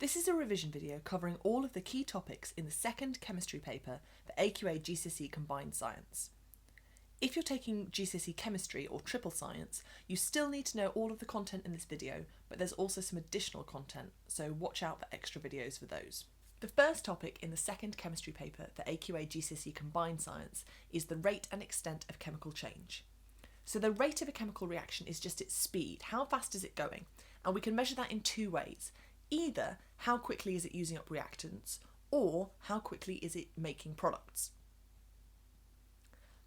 This is a revision video covering all of the key topics in the second chemistry paper for AQA GCSE Combined Science. If you're taking GCSE Chemistry or Triple Science, you still need to know all of the content in this video, but there's also some additional content, so watch out for extra videos for those. The first topic in the second chemistry paper for AQA GCSE Combined Science is the rate and extent of chemical change. So the rate of a chemical reaction is just its speed, how fast is it going? And we can measure that in two ways. Either how quickly is it using up reactants, or how quickly is it making products.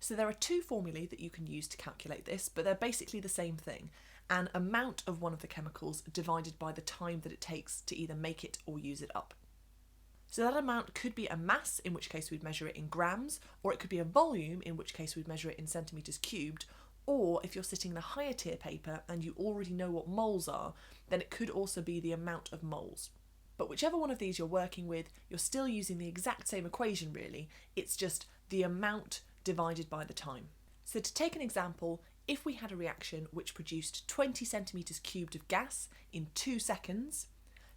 So there are two formulae that you can use to calculate this, but they're basically the same thing. An amount of one of the chemicals divided by the time that it takes to either make it or use it up. So that amount could be a mass, in which case we'd measure it in grams, or it could be a volume, in which case we'd measure it in centimetres cubed, or if you're sitting in a higher tier paper and you already know what moles are, then it could also be the amount of moles. But whichever one of these you're working with, you're still using the exact same equation really, it's just the amount divided by the time. So to take an example, if we had a reaction which produced 20 centimetres cubed of gas in 2 seconds,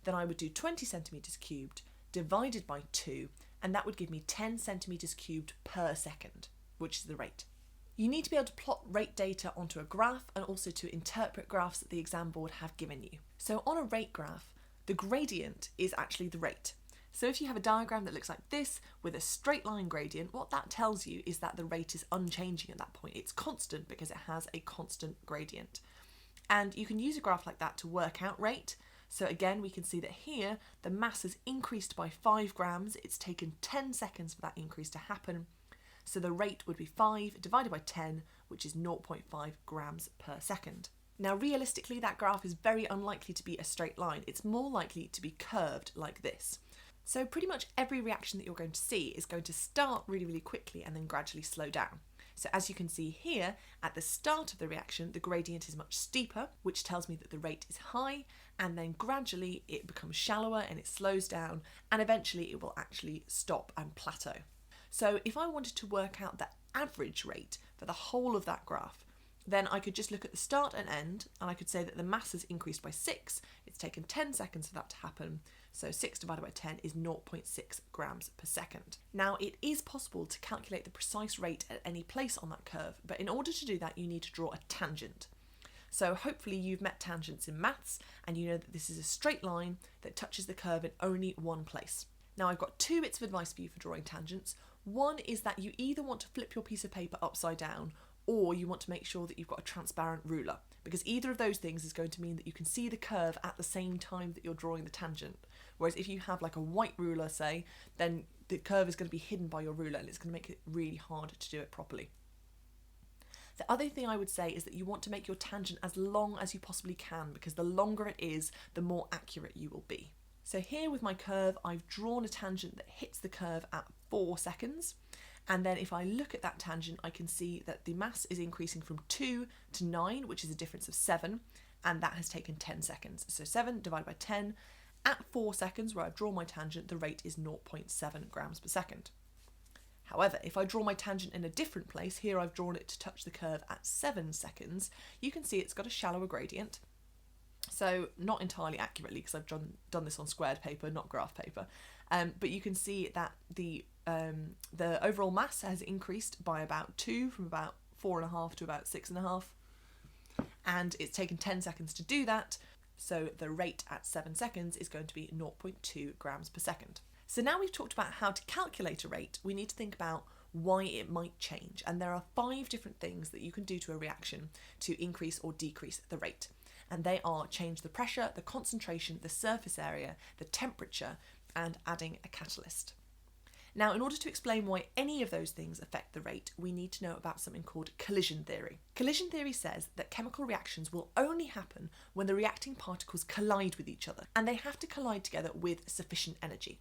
then I would do 20 centimetres cubed divided by 2, and that would give me 10 centimetres cubed per second, which is the rate. You need to be able to plot rate data onto a graph and also to interpret graphs that the exam board have given you. So on a rate graph, the gradient is actually the rate. So if you have a diagram that looks like this with a straight line gradient, what that tells you is that the rate is unchanging at that point. It's constant because it has a constant gradient. And you can use a graph like that to work out rate. So again, we can see that here the mass has increased by 5 grams. It's taken 10 seconds for that increase to happen. So the rate would be 5 divided by 10, which is 0.5 grams per second. Now realistically, that graph is very unlikely to be a straight line. It's more likely to be curved like this. So pretty much every reaction that you're going to see is going to start really, really quickly and then gradually slow down. So as you can see here, at the start of the reaction, the gradient is much steeper, which tells me that the rate is high, and then gradually it becomes shallower and it slows down, and eventually it will actually stop and plateau. So if I wanted to work out the average rate for the whole of that graph, then I could just look at the start and end, and I could say that the mass has increased by 6. It's taken 10 seconds for that to happen. So 6 divided by 10 is 0.6 grams per second. Now it is possible to calculate the precise rate at any place on that curve, but in order to do that you need to draw a tangent. So hopefully you've met tangents in maths and you know that this is a straight line that touches the curve in only one place. Now I've got 2 bits of advice for you for drawing tangents. One is that you either want to flip your piece of paper upside down, or you want to make sure that you've got a transparent ruler, because either of those things is going to mean that you can see the curve at the same time that you're drawing the tangent. Whereas if you have like a white ruler, say, then the curve is going to be hidden by your ruler and it's going to make it really hard to do it properly. The other thing I would say is that you want to make your tangent as long as you possibly can, because the longer it is, the more accurate you will be. So here with my curve, I've drawn a tangent that hits the curve at 4 seconds. And then if I look at that tangent, I can see that the mass is increasing from 2 to 9, which is a difference of 7, and that has taken 10 seconds. So 7 divided by 10, at 4 seconds where I've drawn my tangent, the rate is 0.7 grams per second. However, if I draw my tangent in a different place, here I've drawn it to touch the curve at 7 seconds, you can see it's got a shallower gradient. So not entirely accurately, because I've done this on squared paper, not graph paper, but you can see that the overall mass has increased by about 2, from about 4.5 to about 6.5, and it's taken 10 seconds to do that, so the rate at 7 seconds is going to be 0.2 grams per second. So now we've talked about how to calculate a rate, we need to think about why it might change, and there are 5 different things that you can do to a reaction to increase or decrease the rate. And they are change the pressure, the concentration, the surface area, the temperature, and adding a catalyst. Now, in order to explain why any of those things affect the rate, we need to know about something called collision theory. Collision theory says that chemical reactions will only happen when the reacting particles collide with each other, and they have to collide together with sufficient energy.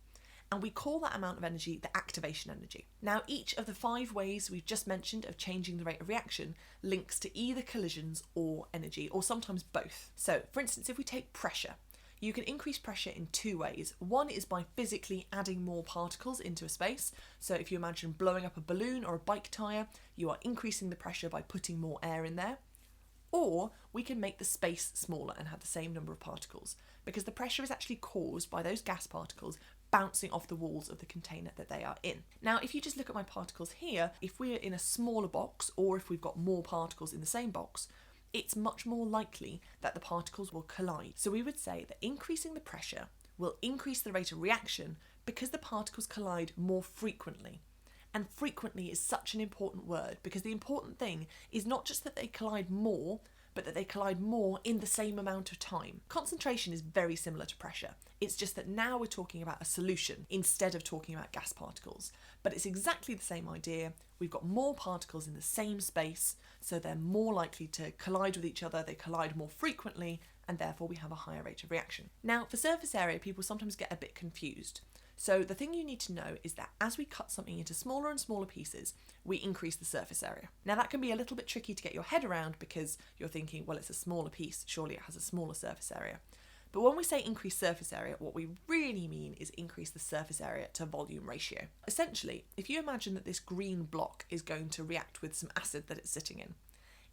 And we call that amount of energy the activation energy. Now, each of the 5 ways we've just mentioned of changing the rate of reaction links to either collisions or energy, or sometimes both. So, for instance, if we take pressure, you can increase pressure in 2 ways. One is by physically adding more particles into a space. So if you imagine blowing up a balloon or a bike tyre, you are increasing the pressure by putting more air in there. Or we can make the space smaller and have the same number of particles, because the pressure is actually caused by those gas particles bouncing off the walls of the container that they are in. Now, if you just look at my particles here, if we're in a smaller box, or if we've got more particles in the same box, it's much more likely that the particles will collide. So we would say that increasing the pressure will increase the rate of reaction because the particles collide more frequently. And frequently is such an important word, because the important thing is not just that they collide more, but that they collide more in the same amount of time. Concentration is very similar to pressure. It's just that now we're talking about a solution instead of talking about gas particles. But it's exactly the same idea. We've got more particles in the same space, so they're more likely to collide with each other, they collide more frequently, and therefore we have a higher rate of reaction. Now, for surface area, people sometimes get a bit confused. So the thing you need to know is that as we cut something into smaller and smaller pieces, we increase the surface area. Now that can be a little bit tricky to get your head around, because you're thinking, well, it's a smaller piece, surely it has a smaller surface area. But when we say increase surface area, what we really mean is increase the surface area to volume ratio. Essentially, if you imagine that this green block is going to react with some acid that it's sitting in,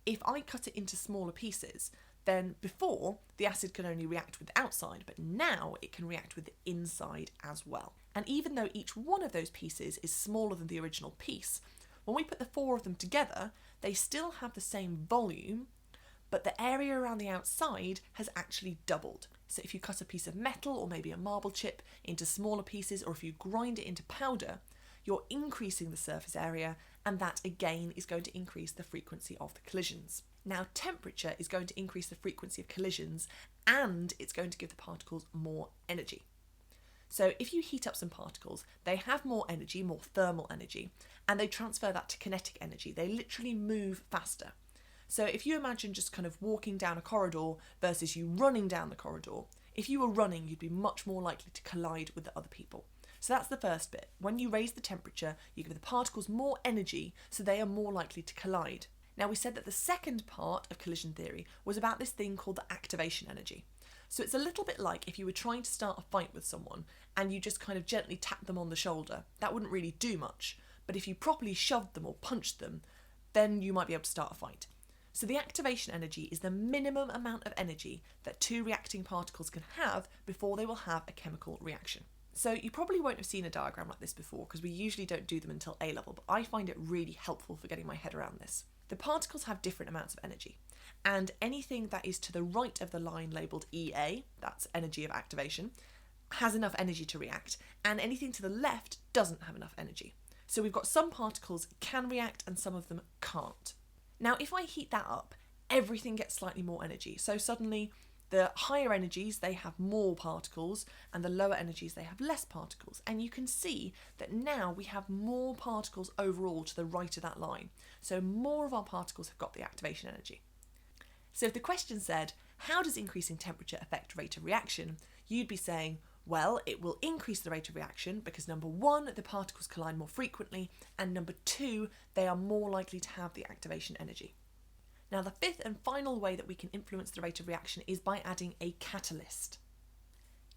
if I cut it into smaller pieces, then before the acid could only react with the outside, but now it can react with the inside as well. And even though each one of those pieces is smaller than the original piece, when we put the four of them together, they still have the same volume, but the area around the outside has actually doubled. So if you cut a piece of metal or maybe a marble chip into smaller pieces, or if you grind it into powder, you're increasing the surface area, and that again is going to increase the frequency of the collisions. Now, temperature is going to increase the frequency of collisions, and it's going to give the particles more energy. So if you heat up some particles, they have more energy, more thermal energy, and they transfer that to kinetic energy. They literally move faster. So if you imagine just kind of walking down a corridor versus you running down the corridor, if you were running, you'd be much more likely to collide with the other people. So that's the first bit. When you raise the temperature, you give the particles more energy, so they are more likely to collide. Now, we said that the second part of collision theory was about this thing called the activation energy. So it's a little bit like if you were trying to start a fight with someone and you just kind of gently tap them on the shoulder. That wouldn't really do much, but if you properly shoved them or punched them, then you might be able to start a fight. So the activation energy is the minimum amount of energy that two reacting particles can have before they will have a chemical reaction. So you probably won't have seen a diagram like this before, because we usually don't do them until A level, but I find it really helpful for getting my head around this. The particles have different amounts of energy, and anything that is to the right of the line labelled EA, that's energy of activation, has enough energy to react, and anything to the left doesn't have enough energy. So we've got some particles can react and some of them can't. Now, if I heat that up, everything gets slightly more energy. So suddenly the higher energies, they have more particles, and the lower energies, they have less particles. And you can see that now we have more particles overall to the right of that line. So more of our particles have got the activation energy. So if the question said, how does increasing temperature affect rate of reaction? You'd be saying, well, it will increase the rate of reaction because number one, the particles collide more frequently, and number two, they are more likely to have the activation energy. Now, the fifth and final way that we can influence the rate of reaction is by adding a catalyst.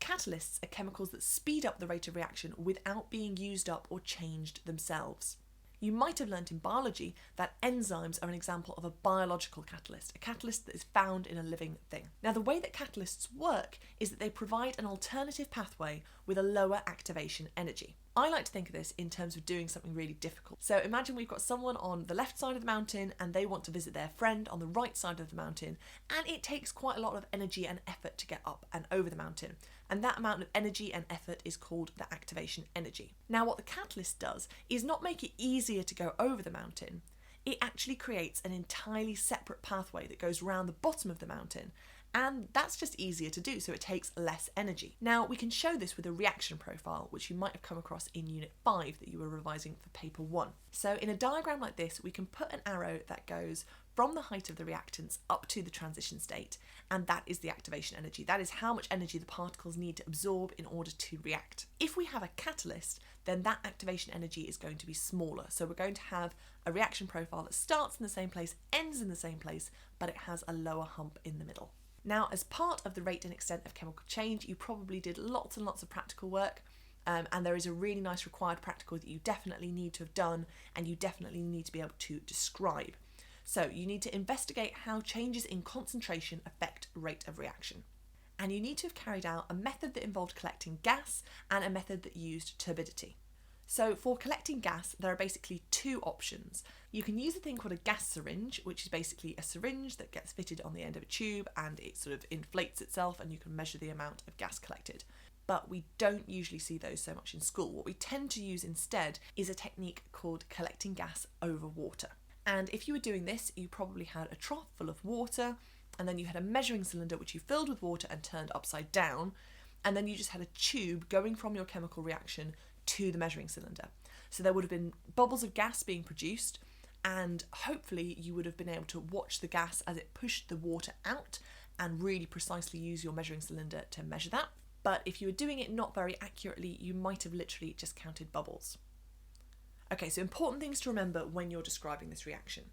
Catalysts are chemicals that speed up the rate of reaction without being used up or changed themselves. You might have learnt in biology that enzymes are an example of a biological catalyst, a catalyst that is found in a living thing. Now, the way that catalysts work is that they provide an alternative pathway with a lower activation energy. I like to think of this in terms of doing something really difficult. So imagine we've got someone on the left side of the mountain and they want to visit their friend on the right side of the mountain, and it takes quite a lot of energy and effort to get up and over the mountain. And that amount of energy and effort is called the activation energy. Now, what the catalyst does is not make it easier to go over the mountain. It actually creates an entirely separate pathway that goes around the bottom of the mountain, and that's just easier to do, so it takes less energy. Now, we can show this with a reaction profile, which you might have come across in Unit 5 that you were revising for Paper 1. So in a diagram like this, we can put an arrow that goes from the height of the reactants up to the transition state, and that is the activation energy. That is how much energy the particles need to absorb in order to react. If we have a catalyst, then that activation energy is going to be smaller. So we're going to have a reaction profile that starts in the same place, ends in the same place, but it has a lower hump in the middle. Now, as part of the rate and extent of chemical change, you probably did lots and lots of practical work, and there is a really nice required practical that you definitely need to have done, and you definitely need to be able to describe. So you need to investigate how changes in concentration affect rate of reaction. And you need to have carried out a method that involved collecting gas and a method that used turbidity. So for collecting gas, there are basically two options. You can use a thing called a gas syringe, which is basically a syringe that gets fitted on the end of a tube and it sort of inflates itself and you can measure the amount of gas collected. But we don't usually see those so much in school. What we tend to use instead is a technique called collecting gas over water. And if you were doing this, you probably had a trough full of water, and then you had a measuring cylinder which you filled with water and turned upside down, and then you just had a tube going from your chemical reaction to the measuring cylinder. So there would have been bubbles of gas being produced, and hopefully you would have been able to watch the gas as it pushed the water out and really precisely use your measuring cylinder to measure that. But if you were doing it not very accurately, you might have literally just counted bubbles. Okay, so important things to remember when you're describing this reaction.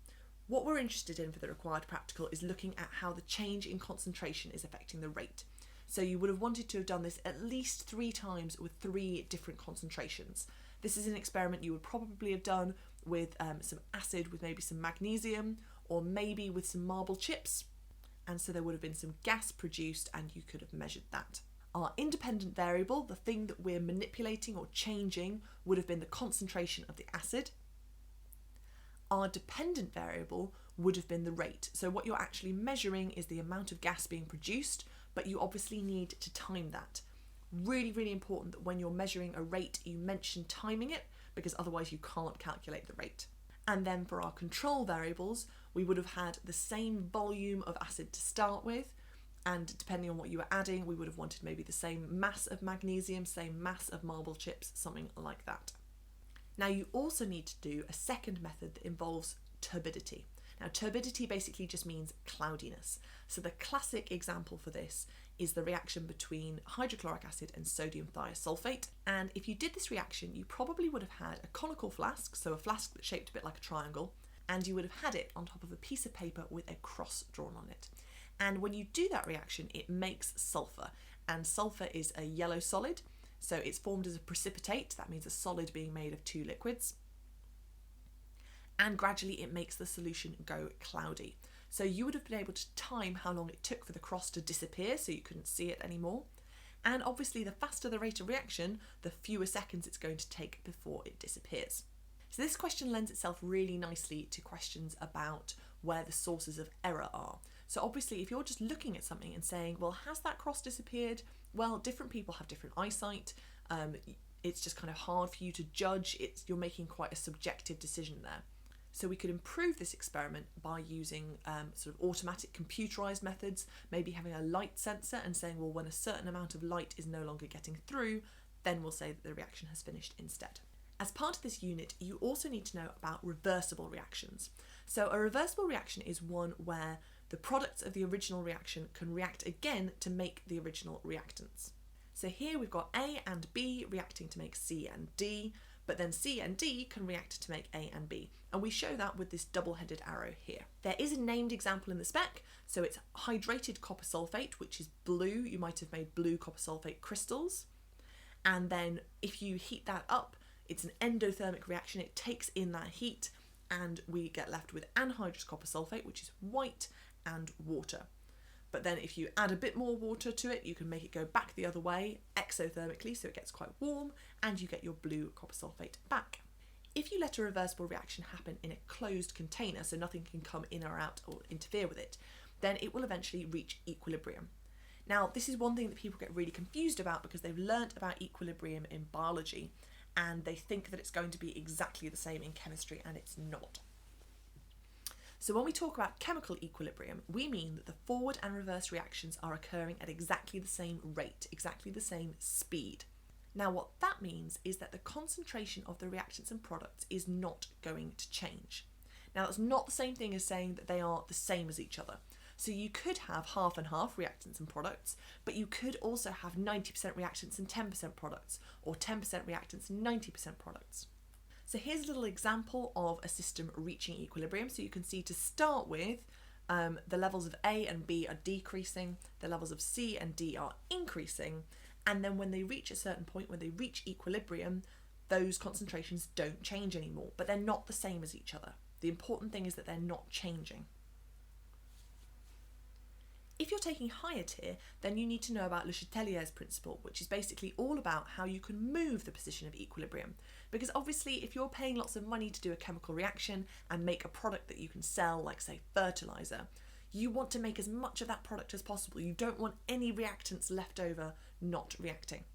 What we're interested in for the required practical is looking at how the change in concentration is affecting the rate. So you would have wanted to have done this at least 3 times with 3 different concentrations. This is an experiment you would probably have done with some acid with maybe some magnesium, or maybe with some marble chips. And so there would have been some gas produced and you could have measured that. Our independent variable, the thing that we're manipulating or changing, would have been the concentration of the acid. Our dependent variable would have been the rate. So what you're actually measuring is the amount of gas being produced, but you obviously need to time that. Really, really important that when you're measuring a rate, you mention timing it, because otherwise you can't calculate the rate. And then for our control variables, we would have had the same volume of acid to start with, and depending on what you were adding, we would have wanted maybe the same mass of magnesium, same mass of marble chips, something like that. Now you also need to do a second method that involves turbidity. Now turbidity basically just means cloudiness. So the classic example for this is the reaction between hydrochloric acid and sodium thiosulfate. And if you did this reaction, you probably would have had a conical flask, so a flask that's shaped a bit like a triangle, and you would have had it on top of a piece of paper with a cross drawn on it. And when you do that reaction, it makes sulfur, and sulfur is a yellow solid, so it's formed as a precipitate. That means a solid being made of 2 liquids, and gradually it makes the solution go cloudy. So you would have been able to time how long it took for the cross to disappear, so you couldn't see it anymore, and obviously the faster the rate of reaction, the fewer seconds it's going to take before it disappears. So this question lends itself really nicely to questions about where the sources of error are. So obviously if you're just looking at something and saying, well, has that cross disappeared? Well, different people have different eyesight. It's just kind of hard for you to judge. You're making quite a subjective decision there. So we could improve this experiment by using sort of automatic computerized methods, maybe having a light sensor and saying, well, when a certain amount of light is no longer getting through, then we'll say that the reaction has finished instead. As part of this unit, you also need to know about reversible reactions. So a reversible reaction is one where the products of the original reaction can react again to make the original reactants. So here we've got A and B reacting to make C and D, but then C and D can react to make A and B. And we show that with this double-headed arrow here. There is a named example in the spec, so it's hydrated copper sulfate, which is blue. You might have made blue copper sulfate crystals. And then if you heat that up, it's an endothermic reaction. It takes in that heat, and we get left with anhydrous copper sulfate, which is white, and water. But then if you add a bit more water to it, you can make it go back the other way exothermically, so it gets quite warm, and you get your blue copper sulfate back. If you let a reversible reaction happen in a closed container, so nothing can come in or out or interfere with it, then it will eventually reach equilibrium. Now, this is one thing that people get really confused about because they've learnt about equilibrium in biology and they think that it's going to be exactly the same in chemistry, and it's not. So when we talk about chemical equilibrium, we mean that the forward and reverse reactions are occurring at exactly the same rate, exactly the same speed. Now what that means is that the concentration of the reactants and products is not going to change. Now that's not the same thing as saying that they are the same as each other. So you could have half and half reactants and products, but you could also have 90% reactants and 10% products, or 10% reactants and 90% products. So here's a little example of a system reaching equilibrium. So you can see to start with, the levels of A and B are decreasing, the levels of C and D are increasing, and then when they reach a certain point, when they reach equilibrium, those concentrations don't change anymore, but they're not the same as each other. The important thing is that they're not changing. If you're taking higher tier, then you need to know about Le Chatelier's principle, which is basically all about how you can move the position of equilibrium. Because obviously, if you're paying lots of money to do a chemical reaction and make a product that you can sell, like say fertilizer, you want to make as much of that product as possible. You don't want any reactants left over not reacting.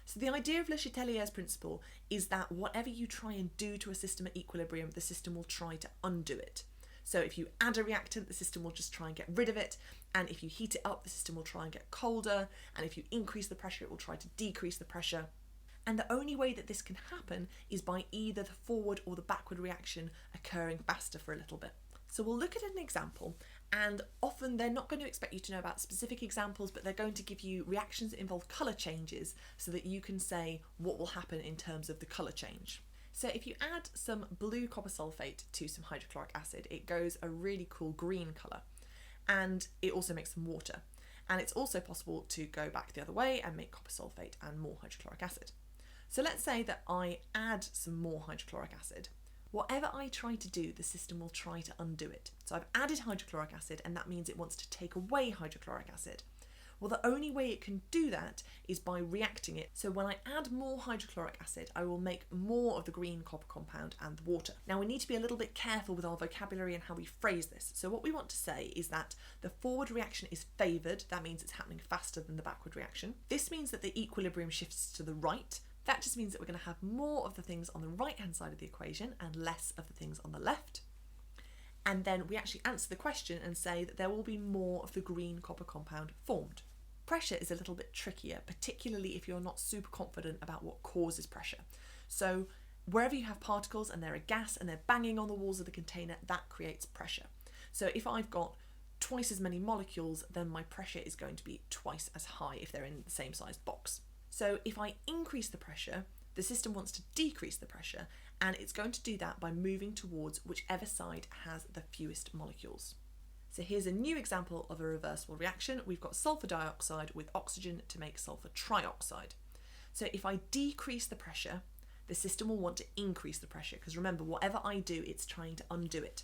So the idea of Le Chatelier's principle is that whatever you try and do to a system at equilibrium, the system will try to undo it. So if you add a reactant, the system will just try and get rid of it. And if you heat it up, the system will try and get colder. And if you increase the pressure, it will try to decrease the pressure. And the only way that this can happen is by either the forward or the backward reaction occurring faster for a little bit. So we'll look at an example, and often they're not going to expect you to know about specific examples, but they're going to give you reactions that involve colour changes so that you can say what will happen in terms of the colour change. So if you add some blue copper sulfate to some hydrochloric acid, it goes a really cool green colour, and it also makes some water. And it's also possible to go back the other way and make copper sulfate and more hydrochloric acid. So let's say that I add some more hydrochloric acid. Whatever I try to do, the system will try to undo it. So I've added hydrochloric acid, and that means it wants to take away hydrochloric acid. Well, the only way it can do that is by reacting it. So when I add more hydrochloric acid, I will make more of the green copper compound and the water. Now we need to be a little bit careful with our vocabulary and how we phrase this. So what we want to say is that the forward reaction is favoured. That means it's happening faster than the backward reaction. This means that the equilibrium shifts to the right. That just means that we're going to have more of the things on the right hand side of the equation and less of the things on the left. And then we actually answer the question and say that there will be more of the green copper compound formed. Pressure is a little bit trickier, particularly if you're not super confident about what causes pressure. So wherever you have particles and they're a gas and they're banging on the walls of the container, that creates pressure. So if I've got twice as many molecules, then my pressure is going to be twice as high if they're in the same size box. So if I increase the pressure, the system wants to decrease the pressure, and it's going to do that by moving towards whichever side has the fewest molecules. So here's a new example of a reversible reaction. We've got sulfur dioxide with oxygen to make sulfur trioxide. So if I decrease the pressure, the system will want to increase the pressure, because remember, whatever I do, it's trying to undo it.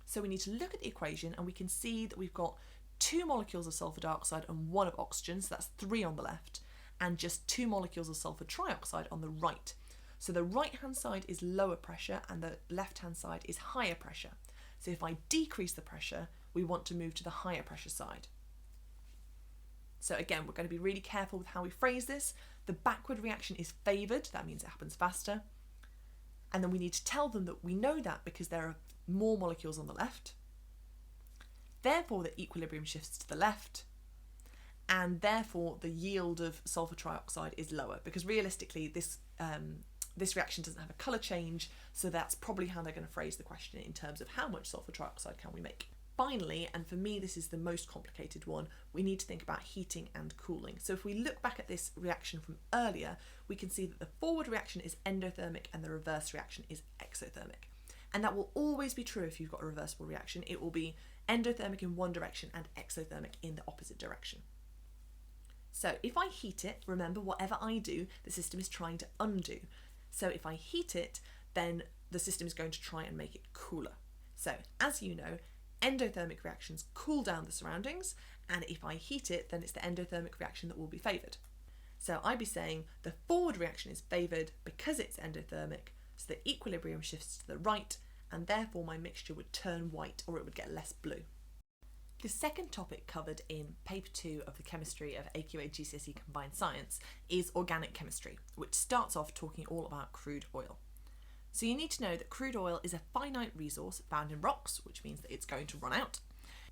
So we need to look at the equation, and we can see that we've got 2 molecules of sulfur dioxide and 1 of oxygen, so that's 3 on the left, and just 2 molecules of sulfur trioxide on the right. So the right hand side is lower pressure and the left hand side is higher pressure. So if I decrease the pressure, we want to move to the higher pressure side. So again, we're going to be really careful with how we phrase this. The backward reaction is favoured, that means it happens faster. And then we need to tell them that we know that because there are more molecules on the left. Therefore, the equilibrium shifts to the left, and therefore the yield of sulfur trioxide is lower, because realistically this reaction doesn't have a colour change, so that's probably how they're going to phrase the question in terms of how much sulfur trioxide can we make. Finally, and for me this is the most complicated one, we need to think about heating and cooling. So if we look back at this reaction from earlier, we can see that the forward reaction is endothermic and the reverse reaction is exothermic. And that will always be true if you've got a reversible reaction. It will be endothermic in one direction and exothermic in the opposite direction. So if I heat it, remember, whatever I do, the system is trying to undo. So if I heat it, then the system is going to try and make it cooler. So as you know, endothermic reactions cool down the surroundings, and if I heat it, then it's the endothermic reaction that will be favoured. So I'd be saying the forward reaction is favoured because it's endothermic, so the equilibrium shifts to the right, and therefore my mixture would turn white, or it would get less blue. The second topic covered in paper 2 of the chemistry of AQA GCSE Combined Science is organic chemistry, which starts off talking all about crude oil. So you need to know that crude oil is a finite resource found in rocks, which means that it's going to run out.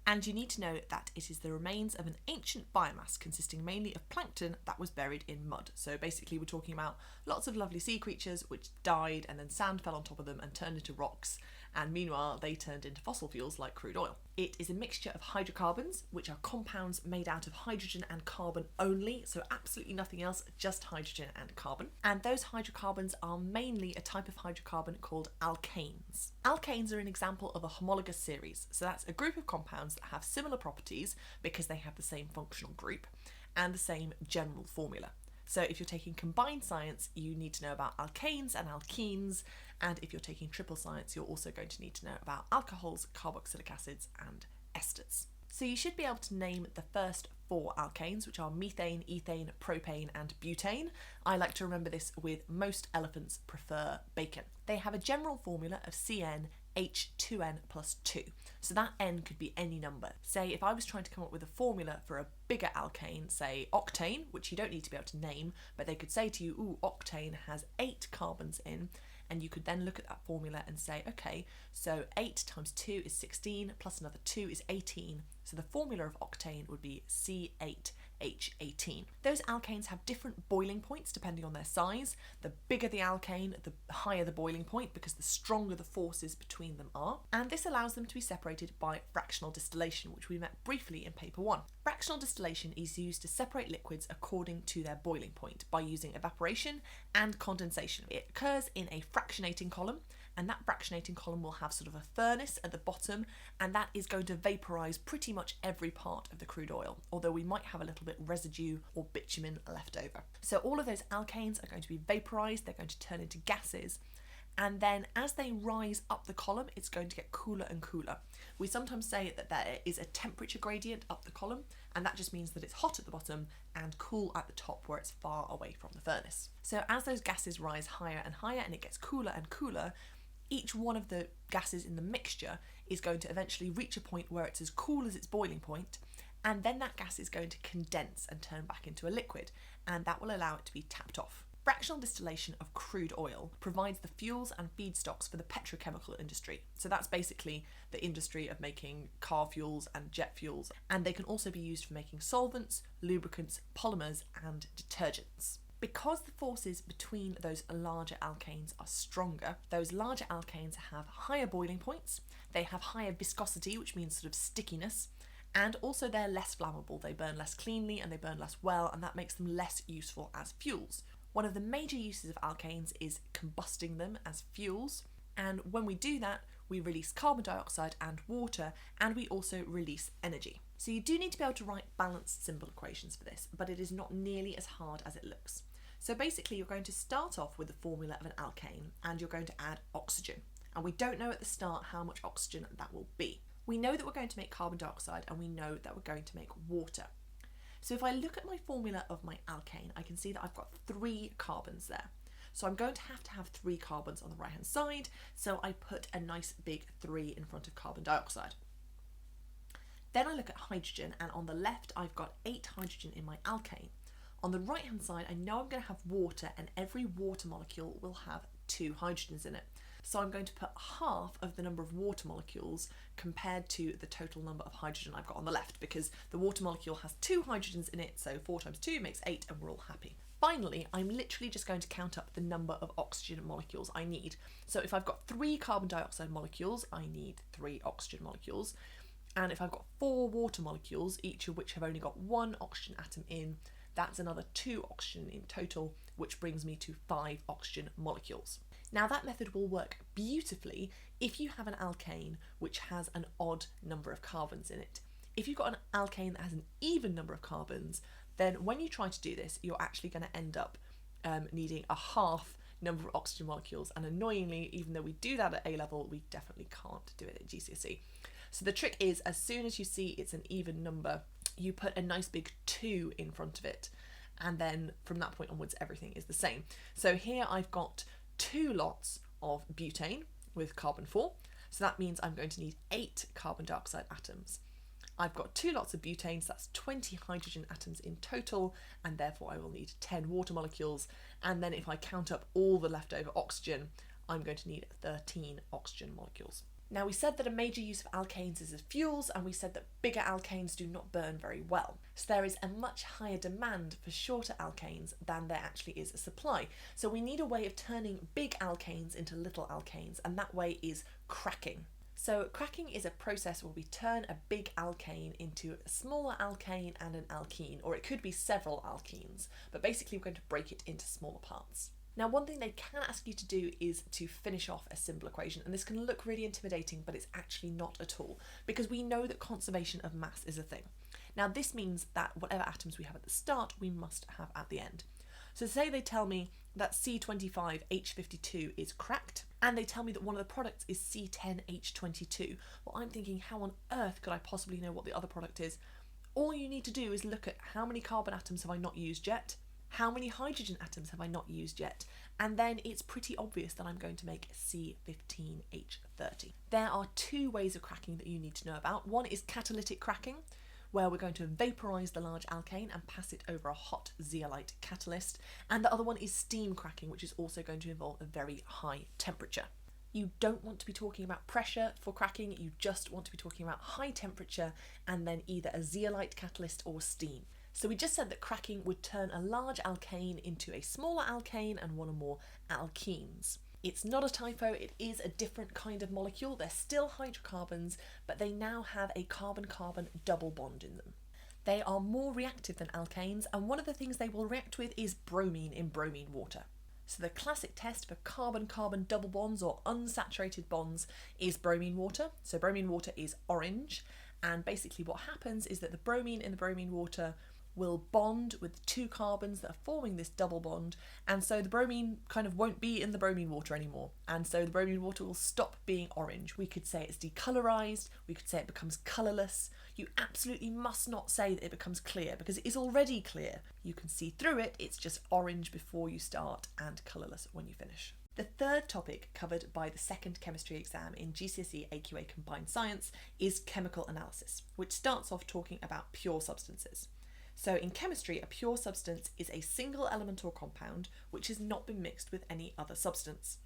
And you need to know that it is the remains of an ancient biomass consisting mainly of plankton that was buried in mud. So basically we're talking about lots of lovely sea creatures which died, and then sand fell on top of them and turned into rocks, and meanwhile they turned into fossil fuels like crude oil. It is a mixture of hydrocarbons, which are compounds made out of hydrogen and carbon only, so absolutely nothing else, just hydrogen and carbon. And those hydrocarbons are mainly a type of hydrocarbon called alkanes. Alkanes are an example of a homologous series, so that's a group of compounds that have similar properties because they have the same functional group and the same general formula. So if you're taking combined science, you need to know about alkanes and alkenes, and if you're taking triple science, you're also going to need to know about alcohols, carboxylic acids, and esters. So you should be able to name the first 4 alkanes, which are methane, ethane, propane, and butane. I like to remember this with most elephants prefer bacon. They have a general formula of CnH2n plus 2. So that N could be any number. Say if I was trying to come up with a formula for a bigger alkane, say octane, which you don't need to be able to name, but they could say to you, ooh, octane has 8 carbons in, and you could then look at that formula and say, okay, so 8 times 2 is 16, plus another 2 is 18. So the formula of octane would be C8H18. Those alkanes have different boiling points depending on their size. The bigger the alkane, the higher the boiling point, because the stronger the forces between them are. And this allows them to be separated by fractional distillation, which we met briefly in paper 1. Fractional distillation is used to separate liquids according to their boiling point by using evaporation and condensation. It occurs in a fractionating column, and that fractionating column will have sort of a furnace at the bottom, and that is going to vaporise pretty much every part of the crude oil, although we might have a little bit residue or bitumen left over. So all of those alkanes are going to be vaporised, they're going to turn into gases, and then as they rise up the column, it's going to get cooler and cooler. We sometimes say that there is a temperature gradient up the column, and that just means that it's hot at the bottom and cool at the top where it's far away from the furnace. So as those gases rise higher and higher and it gets cooler and cooler, each one of the gases in the mixture is going to eventually reach a point where it's as cool as its boiling point, and then that gas is going to condense and turn back into a liquid, and that will allow it to be tapped off. Fractional distillation of crude oil provides the fuels and feedstocks for the petrochemical industry. So that's basically the industry of making car fuels and jet fuels, and they can also be used for making solvents, lubricants, polymers, and detergents. Because the forces between those larger alkanes are stronger, those larger alkanes have higher boiling points, they have higher viscosity, which means sort of stickiness, and also they're less flammable. They burn less cleanly and they burn less well, and that makes them less useful as fuels. One of the major uses of alkanes is combusting them as fuels, and when we do that, we release carbon dioxide and water, and we also release energy. So you do need to be able to write balanced symbol equations for this, but it is not nearly as hard as it looks. So basically you're going to start off with the formula of an alkane, and you're going to add oxygen. And we don't know at the start how much oxygen that will be. We know that we're going to make carbon dioxide, and we know that we're going to make water. So if I look at my formula of my alkane, I can see that I've got 3 carbons there. So I'm going to have 3 carbons on the right hand side, so I put a nice big 3 in front of carbon dioxide. Then I look at hydrogen, and on the left I've got 8 hydrogen in my alkane. On the right hand side, I know I'm going to have water, and every water molecule will have 2 hydrogens in it. So I'm going to put half of the number of water molecules compared to the total number of hydrogen I've got on the left, because the water molecule has 2 hydrogens in it, so 4 times 2 makes 8, and we're all happy. Finally, I'm literally just going to count up the number of oxygen molecules I need. So if I've got 3 carbon dioxide molecules, I need 3 oxygen molecules. And if I've got 4 water molecules, each of which have only got 1 oxygen atom in, that's another 2 oxygen in total, which brings me to 5 oxygen molecules. Now that method will work beautifully if you have an alkane which has an odd number of carbons in it. If you've got an alkane that has an even number of carbons, then when you try to do this, you're actually going to end up needing a half number of oxygen molecules, and annoyingly, even though we do that at A level, we definitely can't do it at GCSE. So the trick is, as soon as you see it's an even number, you put a nice big 2 in front of it, and then from that point onwards everything is the same. So here I've got 2 lots of butane with carbon 4, so that means I'm going to need 8 carbon dioxide atoms. I've got 2 lots of butane, so that's 20 hydrogen atoms in total, and therefore I will need 10 water molecules, and then if I count up all the leftover oxygen, I'm going to need 13 oxygen molecules. Now we said that a major use of alkanes is as fuels, and we said that bigger alkanes do not burn very well. So there is a much higher demand for shorter alkanes than there actually is a supply. So we need a way of turning big alkanes into little alkanes, and that way is cracking. So cracking is a process where we turn a big alkane into a smaller alkane and an alkene, or it could be several alkenes, but basically we're going to break it into smaller parts. Now one thing they can ask you to do is to finish off a simple equation, and this can look really intimidating, but it's actually not at all, because we know that conservation of mass is a thing. Now this means that whatever atoms we have at the start, we must have at the end. So say they tell me that C25H52 is cracked, and they tell me that one of the products is C10H22. Well, I'm thinking, how on earth could I possibly know what the other product is? All you need to do is look at how many carbon atoms have I not used yet, how many hydrogen atoms have I not used yet, and then it's pretty obvious that I'm going to make C15H30. There are two ways of cracking that you need to know about. One is catalytic cracking, where we're going to vaporise the large alkane and pass it over a hot zeolite catalyst, and the other one is steam cracking, which is also going to involve a very high temperature. You don't want to be talking about pressure for cracking, you just want to be talking about high temperature and then either a zeolite catalyst or steam. So we just said that cracking would turn a large alkane into a smaller alkane and one or more alkenes. It's not a typo, it is a different kind of molecule. They're still hydrocarbons, but they now have a carbon-carbon double bond in them. They are more reactive than alkanes, and one of the things they will react with is bromine in bromine water. So the classic test for carbon-carbon double bonds or unsaturated bonds is bromine water. So bromine water is orange, and basically what happens is that the bromine in the bromine water will bond with two carbons that are forming this double bond, and so the bromine kind of won't be in the bromine water anymore, and so the bromine water will stop being orange. We could say it's decolorized, we could say it becomes colourless. You absolutely must not say that it becomes clear, because it is already clear. You can see through it, it's just orange before you start and colourless when you finish. The third topic covered by the second chemistry exam in GCSE AQA Combined Science is chemical analysis, which starts off talking about pure substances. So in chemistry, a pure substance is a single element or compound which has not been mixed with any other substance.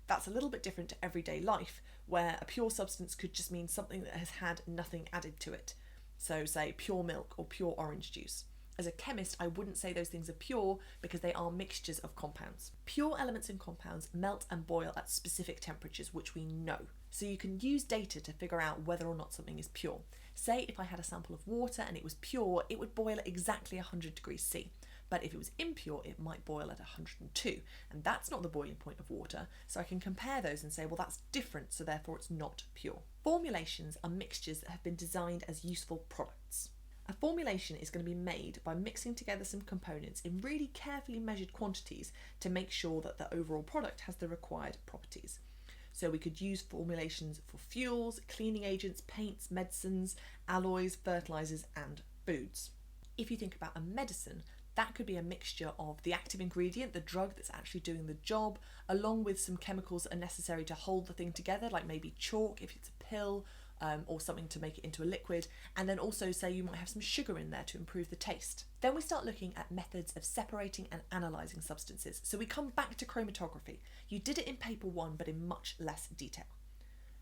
That's a little bit different to everyday life, where a pure substance could just mean something that has had nothing added to it. So say pure milk or pure orange juice. As a chemist, I wouldn't say those things are pure because they are mixtures of compounds. Pure elements and compounds melt and boil at specific temperatures, which we know. So you can use data to figure out whether or not something is pure. Say if I had a sample of water and it was pure, it would boil at exactly 100 degrees C. But if it was impure, it might boil at 102. And that's not the boiling point of water. So I can compare those and say, well, that's different, so therefore it's not pure. Formulations are mixtures that have been designed as useful products. A formulation is going to be made by mixing together some components in really carefully measured quantities to make sure that the overall product has the required properties. So we could use formulations for fuels, cleaning agents, paints, medicines, alloys, fertilisers and foods. If you think about a medicine, that could be a mixture of the active ingredient, the drug that's actually doing the job, along with some chemicals that are necessary to hold the thing together, like maybe chalk if it's a pill, or something to make it into a liquid, and then also say you might have some sugar in there to improve the taste. Then we start looking at methods of separating and analysing substances. So we come back to chromatography. You did it in paper 1, but in much less detail.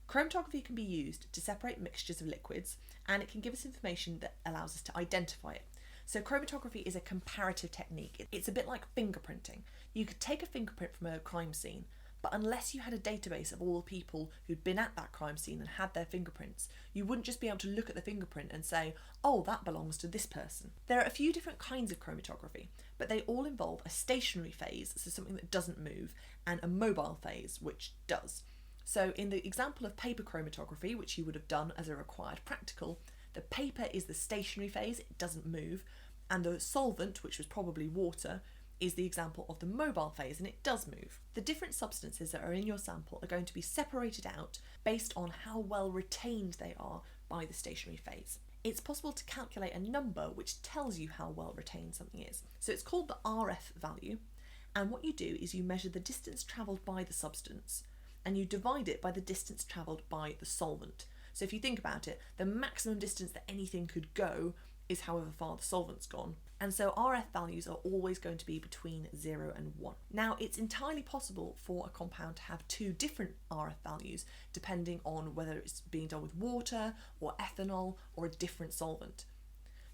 Chromatography can be used to separate mixtures of liquids, and it can give us information that allows us to identify it. So chromatography is a comparative technique. It's a bit like fingerprinting. You could take a fingerprint from a crime scene, but unless you had a database of all the people who'd been at that crime scene and had their fingerprints, you wouldn't just be able to look at the fingerprint and say, oh, that belongs to this person. There are a few different kinds of chromatography, but they all involve a stationary phase, so something that doesn't move, and a mobile phase, which does. So in the example of paper chromatography, which you would have done as a required practical, the paper is the stationary phase, it doesn't move, and the solvent, which was probably water, is the example of the mobile phase, and it does move. The different substances that are in your sample are going to be separated out based on how well retained they are by the stationary phase. It's possible to calculate a number which tells you how well retained something is. So it's called the RF value, and what you do is you measure the distance travelled by the substance and you divide it by the distance travelled by the solvent. So if you think about it, the maximum distance that anything could go is however far the solvent's gone. And so RF values are always going to be between 0 and 1. Now, it's entirely possible for a compound to have two different RF values depending on whether it's being done with water or ethanol or a different solvent.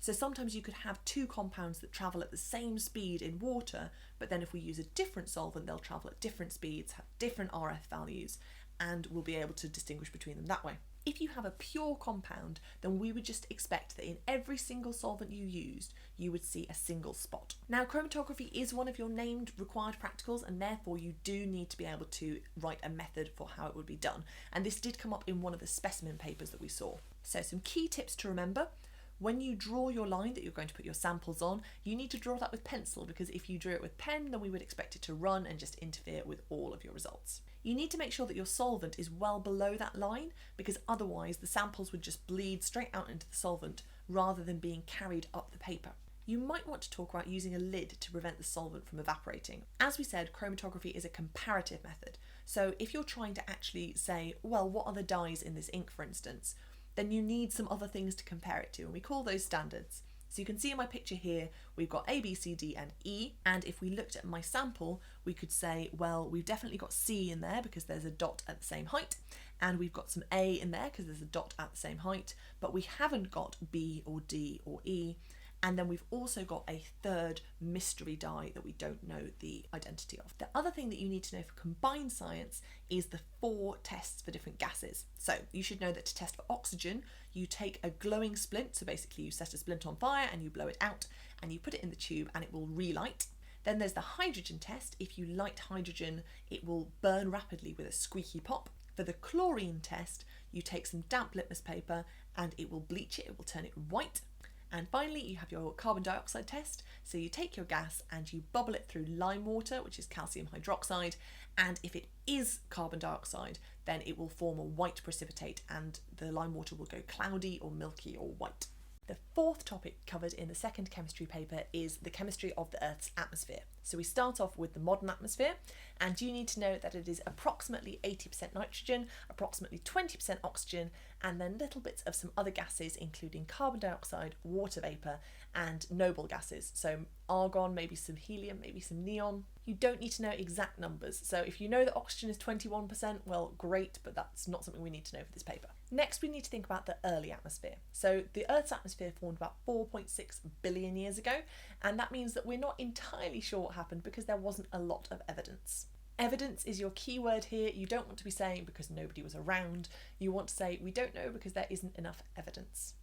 So sometimes you could have two compounds that travel at the same speed in water, but then if we use a different solvent, they'll travel at different speeds, have different RF values, and we'll be able to distinguish between them that way. If you have a pure compound, then we would just expect that in every single solvent you used, you would see a single spot. Now, chromatography is one of your named required practicals, and therefore you do need to be able to write a method for how it would be done. And this did come up in one of the specimen papers that we saw. So some key tips to remember. When you draw your line that you're going to put your samples on, you need to draw that with pencil, because if you drew it with pen, then we would expect it to run and just interfere with all of your results. You need to make sure that your solvent is well below that line, because otherwise the samples would just bleed straight out into the solvent rather than being carried up the paper. You might want to talk about using a lid to prevent the solvent from evaporating. As we said, chromatography is a comparative method. So if you're trying to actually say, well, what are the dyes in this ink, for instance, then you need some other things to compare it to, and we call those standards. So you can see in my picture here, we've got A, B, C, D and E, and if we looked at my sample, we could say, well, we've definitely got C in there because there's a dot at the same height, and we've got some A in there because there's a dot at the same height, but we haven't got B or D or E. And then we've also got a third mystery dye that we don't know the identity of. The other thing that you need to know for combined science is the 4 tests for different gases. So you should know that to test for oxygen, you take a glowing splint. So basically you set a splint on fire and you blow it out and you put it in the tube and it will relight. Then there's the hydrogen test. If you light hydrogen, it will burn rapidly with a squeaky pop. For the chlorine test, you take some damp litmus paper and it will bleach it, it will turn it white. And finally, you have your carbon dioxide test. So you take your gas and you bubble it through lime water, which is calcium hydroxide. And if it is carbon dioxide, then it will form a white precipitate and the lime water will go cloudy or milky or white. The 4th topic covered in the 2nd chemistry paper is the chemistry of the Earth's atmosphere. So we start off with the modern atmosphere, and you need to know that it is approximately 80% nitrogen, approximately 20% oxygen, and then little bits of some other gases, including carbon dioxide, water vapour, and noble gases. So argon, maybe some helium, maybe some neon. You don't need to know exact numbers. So if you know that oxygen is 21%, well, great, but that's not something we need to know for this paper. Next, we need to think about the early atmosphere. So the Earth's atmosphere formed about 4.6 billion years ago, and that means that we're not entirely sure what happened because there wasn't a lot of evidence. Evidence is your key word here. You don't want to be saying because nobody was around. You want to say we don't know because there isn't enough evidence.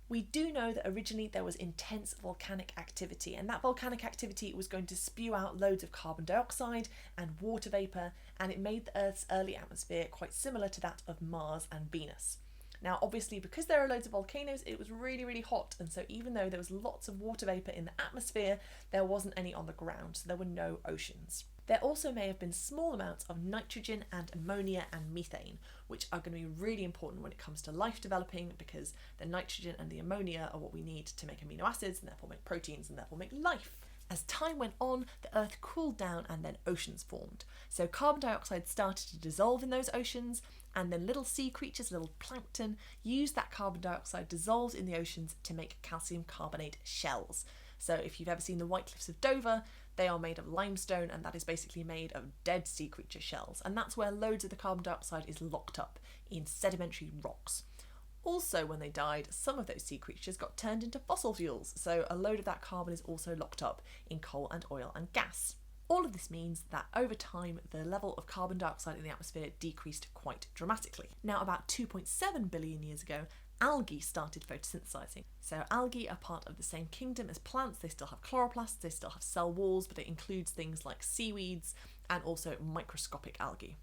We do know that originally there was intense volcanic activity, and that volcanic activity was going to spew out loads of carbon dioxide and water vapour, and it made the Earth's early atmosphere quite similar to that of Mars and Venus. Now obviously, because there are loads of volcanoes, it was really, really hot, and so even though there was lots of water vapour in the atmosphere, there wasn't any on the ground, so there were no oceans. There also may have been small amounts of nitrogen and ammonia and methane, which are going to be really important when it comes to life developing, because the nitrogen and the ammonia are what we need to make amino acids and therefore make proteins and therefore make life. As time went on, the Earth cooled down and then oceans formed. So carbon dioxide started to dissolve in those oceans, and then little sea creatures, little plankton, used that carbon dioxide dissolved in the oceans to make calcium carbonate shells. So if you've ever seen the White Cliffs of Dover, they are made of limestone, and that is basically made of dead sea creature shells. And that's where loads of the carbon dioxide is locked up in sedimentary rocks. Also, when they died, some of those sea creatures got turned into fossil fuels. So a load of that carbon is also locked up in coal and oil and gas. All of this means that over time, the level of carbon dioxide in the atmosphere decreased quite dramatically. Now, about 2.7 billion years ago, algae started photosynthesizing. So algae are part of the same kingdom as plants. They still have chloroplasts, they still have cell walls, but it includes things like seaweeds and also microscopic algae.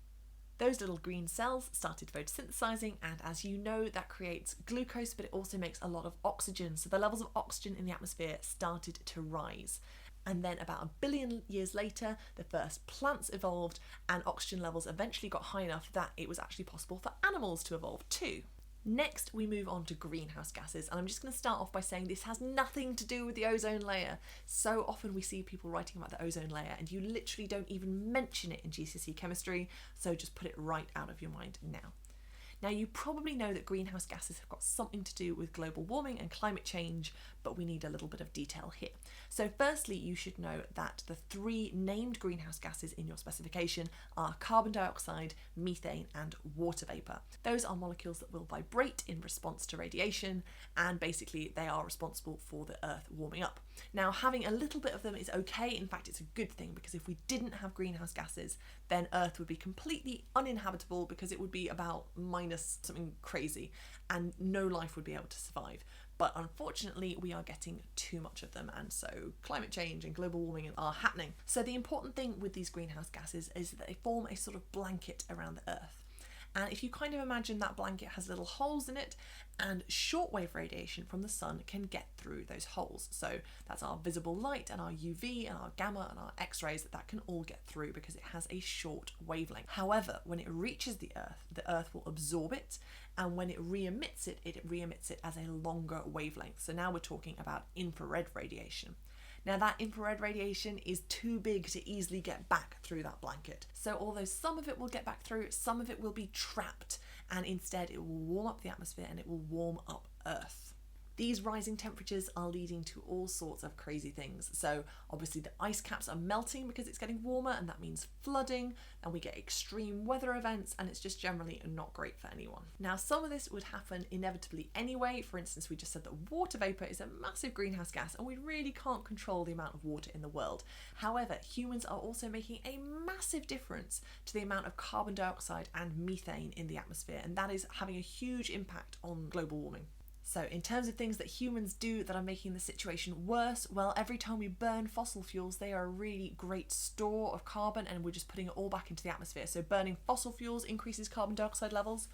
Those little green cells started photosynthesizing, and as you know, that creates glucose, but it also makes a lot of oxygen. So the levels of oxygen in the atmosphere started to rise. And then about 1 billion years later, the first plants evolved, and oxygen levels eventually got high enough that it was actually possible for animals to evolve too. Next, we move on to greenhouse gases, and I'm just going to start off by saying this has nothing to do with the ozone layer. So often we see people writing about the ozone layer, and you literally don't even mention it in GCSE chemistry, so just put it right out of your mind now. Now, you probably know that greenhouse gases have got something to do with global warming and climate change, but we need a little bit of detail here. So firstly, you should know that the 3 named greenhouse gases in your specification are carbon dioxide, methane, and water vapour. Those are molecules that will vibrate in response to radiation, and basically they are responsible for the Earth warming up. Now, having a little bit of them is okay. In fact, it's a good thing, because if we didn't have greenhouse gases, then Earth would be completely uninhabitable, because it would be about minus something crazy and no life would be able to survive. But unfortunately, we are getting too much of them, and so climate change and global warming are happening. So the important thing with these greenhouse gases is that they form a sort of blanket around the Earth. And if you kind of imagine that blanket has little holes in it, and shortwave radiation from the sun can get through those holes. So that's our visible light and our UV and our gamma and our X-rays, that can all get through because it has a short wavelength. However, when it reaches the Earth will absorb it, and when it re-emits it re-emits it as a longer wavelength. So now we're talking about infrared radiation. Now that infrared radiation is too big to easily get back through that blanket. So although some of it will get back through, some of it will be trapped, and instead it will warm up the atmosphere and it will warm up Earth. These rising temperatures are leading to all sorts of crazy things. So obviously the ice caps are melting because it's getting warmer, and that means flooding, and we get extreme weather events, and it's just generally not great for anyone. Now, some of this would happen inevitably anyway. For instance, we just said that water vapor is a massive greenhouse gas, and we really can't control the amount of water in the world. However, humans are also making a massive difference to the amount of carbon dioxide and methane in the atmosphere, and that is having a huge impact on global warming. So in terms of things that humans do that are making the situation worse, well, every time we burn fossil fuels, they are a really great store of carbon, and we're just putting it all back into the atmosphere. So burning fossil fuels increases carbon dioxide levels.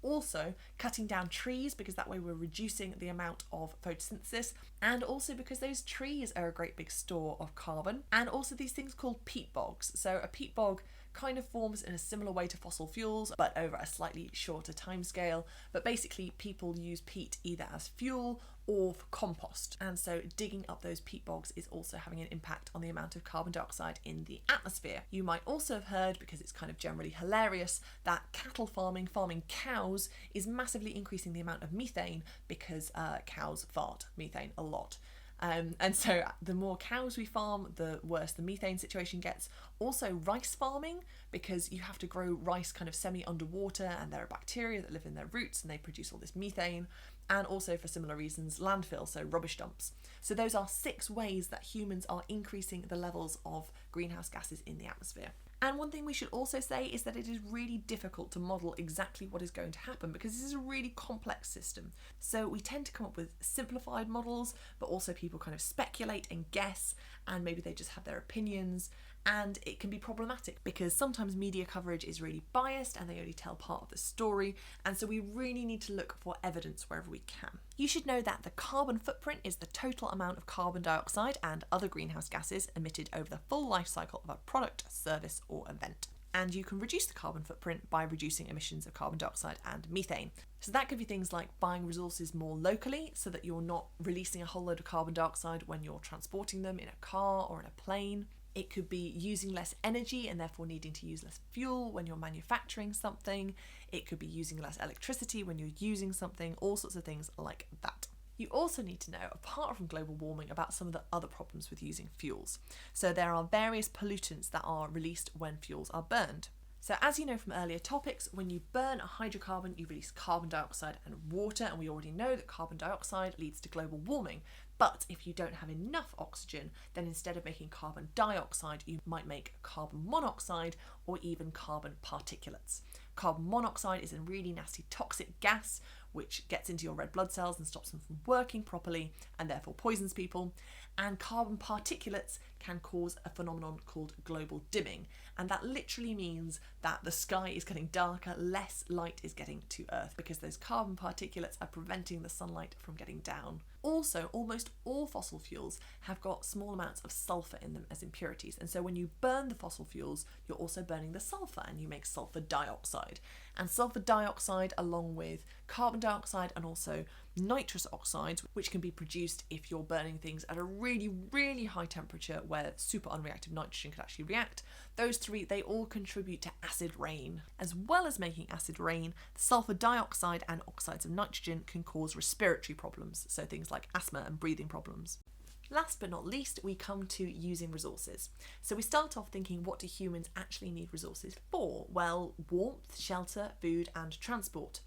Also cutting down trees, because that way we're reducing the amount of photosynthesis, and also because those trees are a great big store of carbon. And also these things called peat bogs. So a peat bog kind of forms in a similar way to fossil fuels, but over a slightly shorter timescale. But basically people use peat either as fuel or for compost, and so digging up those peat bogs is also having an impact on the amount of carbon dioxide in the atmosphere. You might also have heard, because it's kind of generally hilarious, that cattle farming cows is massively increasing the amount of methane, because cows fart methane a lot. And so the more cows we farm, the worse the methane situation gets. Also rice farming, because you have to grow rice kind of semi-underwater, and there are bacteria that live in their roots and they produce all this methane. And also for similar reasons, landfill, so rubbish dumps. So those are 6 ways that humans are increasing the levels of greenhouse gases in the atmosphere. And one thing we should also say is that it is really difficult to model exactly what is going to happen, because this is a really complex system. So we tend to come up with simplified models, but also people kind of speculate and guess, and maybe they just have their opinions. And it can be problematic because sometimes media coverage is really biased and they only tell part of the story, and so we really need to look for evidence wherever we can. You should know that the carbon footprint is the total amount of carbon dioxide and other greenhouse gases emitted over the full life cycle of a product, service or event. And you can reduce the carbon footprint by reducing emissions of carbon dioxide and methane. So that could be things like buying resources more locally, so that you're not releasing a whole load of carbon dioxide when you're transporting them in a car or in a plane. It could be using less energy and therefore needing to use less fuel when you're manufacturing something. It could be using less electricity when you're using something, all sorts of things like that. You also need to know, apart from global warming, about some of the other problems with using fuels. So there are various pollutants that are released when fuels are burned. So as you know from earlier topics, when you burn a hydrocarbon, you release carbon dioxide and water, and we already know that carbon dioxide leads to global warming. But if you don't have enough oxygen, then instead of making carbon dioxide, you might make carbon monoxide or even carbon particulates. Carbon monoxide is a really nasty toxic gas which gets into your red blood cells and stops them from working properly and therefore poisons people. And carbon particulates can cause a phenomenon called global dimming, and that literally means that the sky is getting darker, less light is getting to Earth, because those carbon particulates are preventing the sunlight from getting down. Also, almost all fossil fuels have got small amounts of sulfur in them as impurities, and so when you burn the fossil fuels, you're also burning the sulfur and you make sulfur dioxide. And sulfur dioxide, along with carbon dioxide and also nitrous oxides, which can be produced if you're burning things at a really, really high temperature where super unreactive nitrogen could actually react. Those 3, they all contribute to acid rain. As well as making acid rain, sulfur dioxide and oxides of nitrogen can cause respiratory problems, so things like asthma and breathing problems. Last but not least, we come to using resources. So we start off thinking, what do humans actually need resources for? Well, warmth, shelter, food and transport.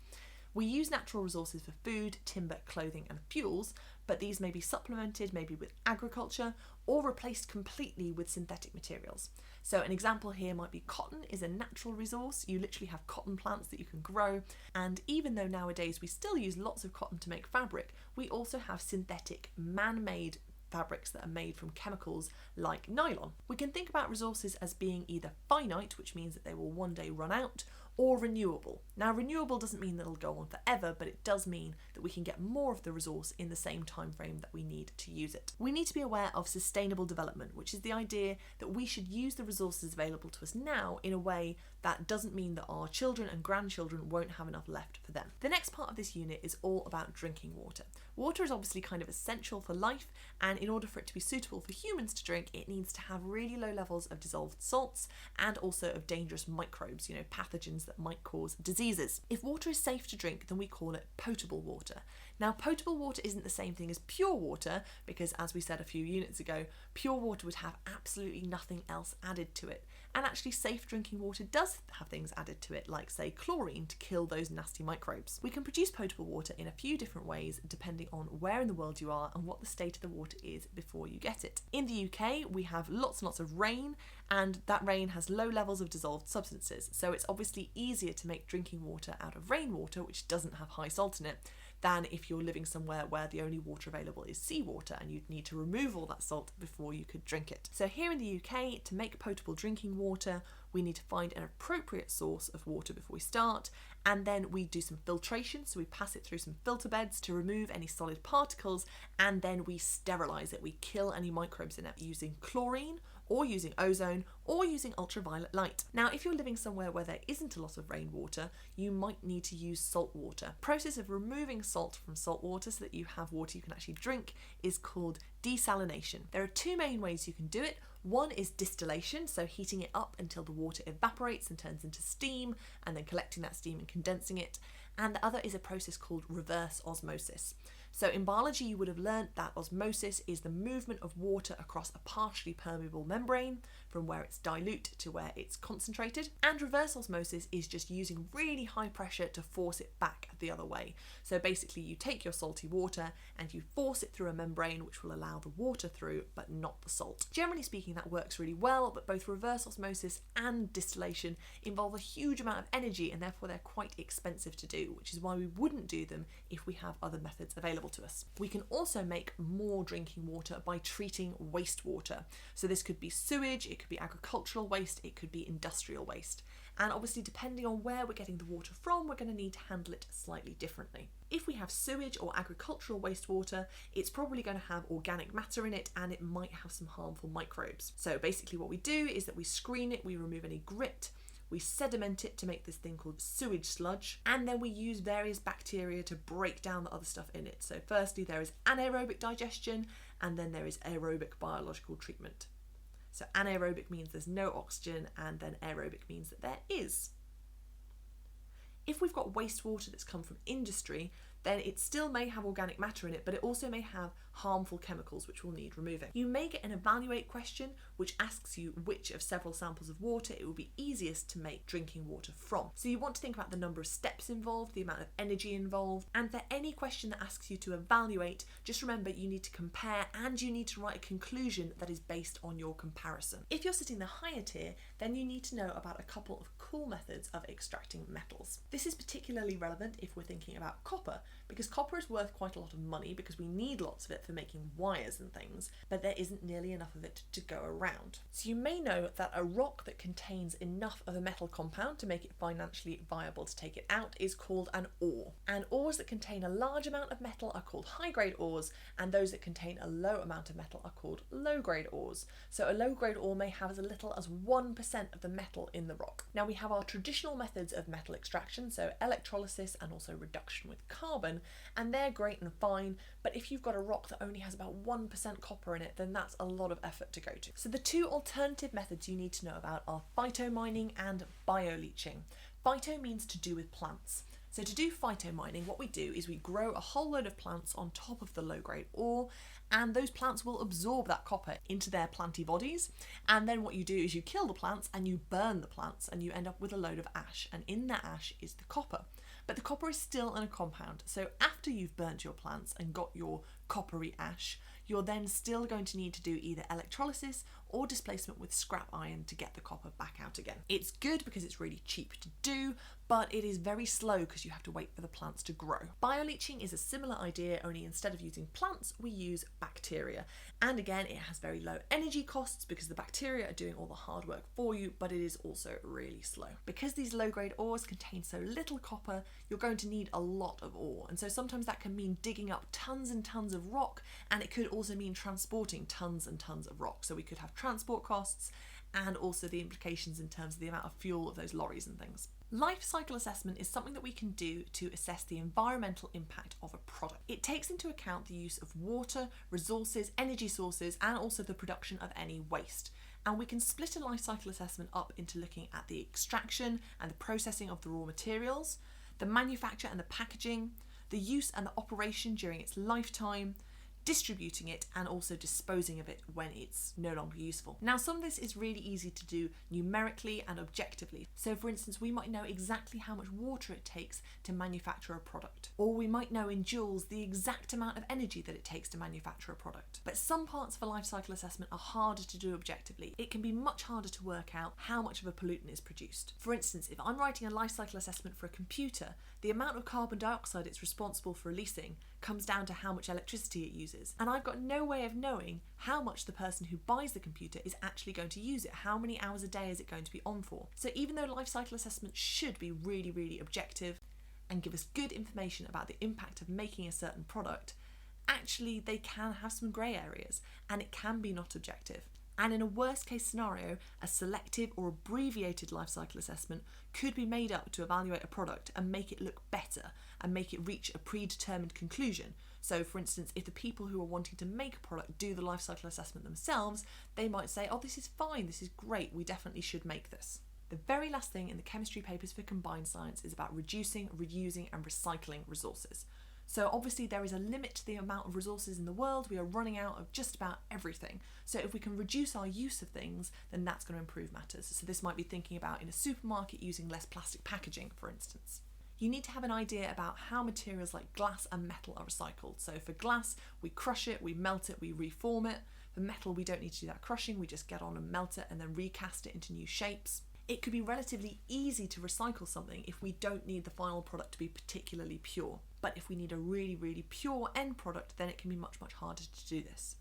We use natural resources for food, timber, clothing and fuels, but these may be supplemented maybe with agriculture or replaced completely with synthetic materials. So an example here might be cotton is a natural resource. You literally have cotton plants that you can grow, and even though nowadays we still use lots of cotton to make fabric, we also have synthetic man-made fabrics that are made from chemicals like nylon. We can think about resources as being either finite, which means that they will one day run out, or renewable. Now, renewable doesn't mean that it'll go on forever, but it does mean that we can get more of the resource in the same time frame that we need to use it. We need to be aware of sustainable development, which is the idea that we should use the resources available to us now in a way that doesn't mean that our children and grandchildren won't have enough left for them. The next part of this unit is all about drinking water. Water is obviously kind of essential for life, and in order for it to be suitable for humans to drink, it needs to have really low levels of dissolved salts and also of dangerous microbes, pathogens that might cause diseases. If water is safe to drink, then we call it potable water. Now, potable water isn't the same thing as pure water because, as we said a few units ago, pure water would have absolutely nothing else added to it. And actually, safe drinking water does have things added to it, like, say, chlorine to kill those nasty microbes. We can produce potable water in a few different ways depending on where in the world you are and what the state of the water is before you get it. In the UK, we have lots and lots of rain, and that rain has low levels of dissolved substances. So it's obviously easier to make drinking water out of rainwater, which doesn't have high salt in it, than if you're living somewhere where the only water available is seawater and you'd need to remove all that salt before you could drink it. So here in the UK, to make potable drinking water, we need to find an appropriate source of water before we start, and then we do some filtration, so we pass it through some filter beds to remove any solid particles, and then we sterilise it. We kill any microbes in it using chlorine, or using ozone, or using ultraviolet light. Now, if you're living somewhere where there isn't a lot of rainwater, you might need to use salt water. The process of removing salt from salt water so that you have water you can actually drink is called desalination. There are two main ways you can do it. One is distillation, so heating it up until the water evaporates and turns into steam, and then collecting that steam and condensing it. And the other is a process called reverse osmosis. So in biology, you would have learnt that osmosis is the movement of water across a partially permeable membrane from where it's dilute to where it's concentrated. And reverse osmosis is just using really high pressure to force it back the other way. So basically, you take your salty water and you force it through a membrane which will allow the water through, but not the salt. Generally speaking, that works really well, but both reverse osmosis and distillation involve a huge amount of energy, and therefore they're quite expensive to do, which is why we wouldn't do them if we have other methods available to us. We can also make more drinking water by treating wastewater. So this could be sewage, it could be agricultural waste, it could be industrial waste. And obviously, depending on where we're getting the water from, we're going to need to handle it slightly differently. If we have sewage or agricultural wastewater, it's probably going to have organic matter in it, and it might have some harmful microbes. So basically what we do is that we screen it, we remove any grit, we sediment it to make this thing called sewage sludge, and then we use various bacteria to break down the other stuff in it. So firstly, there is anaerobic digestion, and then there is aerobic biological treatment. So anaerobic means there's no oxygen, and then aerobic means that there is. If we've got wastewater that's come from industry, then it still may have organic matter in it, but it also may have harmful chemicals which will need removing. You may get an evaluate question which asks you which of several samples of water it would be easiest to make drinking water from. So you want to think about the number of steps involved, the amount of energy involved, and for any question that asks you to evaluate, just remember you need to compare and you need to write a conclusion that is based on your comparison. If you're sitting the higher tier, then you need to know about a couple of cool methods of extracting metals. This is particularly relevant if we're thinking about copper, because copper is worth quite a lot of money because we need lots of it for making wires and things, but there isn't nearly enough of it to go around. So you may know that a rock that contains enough of a metal compound to make it financially viable to take it out is called an ore. And ores that contain a large amount of metal are called high-grade ores, and those that contain a low amount of metal are called low-grade ores. So a low-grade ore may have as little as 1% of the metal in the rock. Now we have our traditional methods of metal extraction, so electrolysis and also reduction with carbon, and they're great and fine, but if you've got a rock that only has about 1% copper in it, then that's a lot of effort to go to. So the two alternative methods you need to know about are phytomining and bioleaching. Phyto means to do with plants. So to do phytomining, what we do is we grow a whole load of plants on top of the low-grade ore, and those plants will absorb that copper into their planty bodies, and then what you do is you kill the plants and you burn the plants and you end up with a load of ash, and in that ash is the copper. But the copper is still in a compound, so after you've burnt your plants and got your coppery ash, you're then still going to need to do either electrolysis or displacement with scrap iron to get the copper back out again. It's good because it's really cheap to do, but it is very slow because you have to wait for the plants to grow. Bioleaching is a similar idea, only instead of using plants, we use bacteria. And again, it has very low energy costs because the bacteria are doing all the hard work for you, but it is also really slow. Because these low-grade ores contain so little copper, you're going to need a lot of ore. And so sometimes that can mean digging up tons and tons of rock, and it could also mean transporting tons and tons of rock. So we could have transport costs and also the implications in terms of the amount of fuel of those lorries and things. Life cycle assessment is something that we can do to assess the environmental impact of a product. It takes into account the use of water, resources, energy sources, and also the production of any waste. And we can split a life cycle assessment up into looking at the extraction and the processing of the raw materials, the manufacture and the packaging, the use and the operation during its lifetime, distributing it, and also disposing of it when it's no longer useful. Now, some of this is really easy to do numerically and objectively. So for instance, we might know exactly how much water it takes to manufacture a product, or we might know in joules the exact amount of energy that it takes to manufacture a product. But some parts of a life cycle assessment are harder to do objectively. It can be much harder to work out how much of a pollutant is produced. For instance, if I'm writing a life cycle assessment for a computer, the amount of carbon dioxide it's responsible for releasing comes down to how much electricity it uses. And I've got no way of knowing how much the person who buys the computer is actually going to use it. How many hours a day is it going to be on for? So even though life cycle assessments should be really, really objective and give us good information about the impact of making a certain product, actually they can have some grey areas and it can be not objective. And in a worst case scenario, a selective or abbreviated life cycle assessment could be made up to evaluate a product and make it look better and make it reach a predetermined conclusion. So for instance, if the people who are wanting to make a product do the life cycle assessment themselves, they might say, oh, this is fine, this is great, we definitely should make this. The very last thing in the chemistry papers for Combined Science is about reducing, reusing and recycling resources. So obviously there is a limit to the amount of resources in the world. We are running out of just about everything. So if we can reduce our use of things, then that's going to improve matters. So this might be thinking about in a supermarket using less plastic packaging, for instance. You need to have an idea about how materials like glass and metal are recycled. So for glass, we crush it, we melt it, we reform it. For metal, we don't need to do that crushing. We just get on and melt it and then recast it into new shapes. It could be relatively easy to recycle something if we don't need the final product to be particularly pure. But if we need a really, really pure end product, then it can be much, much harder to do this.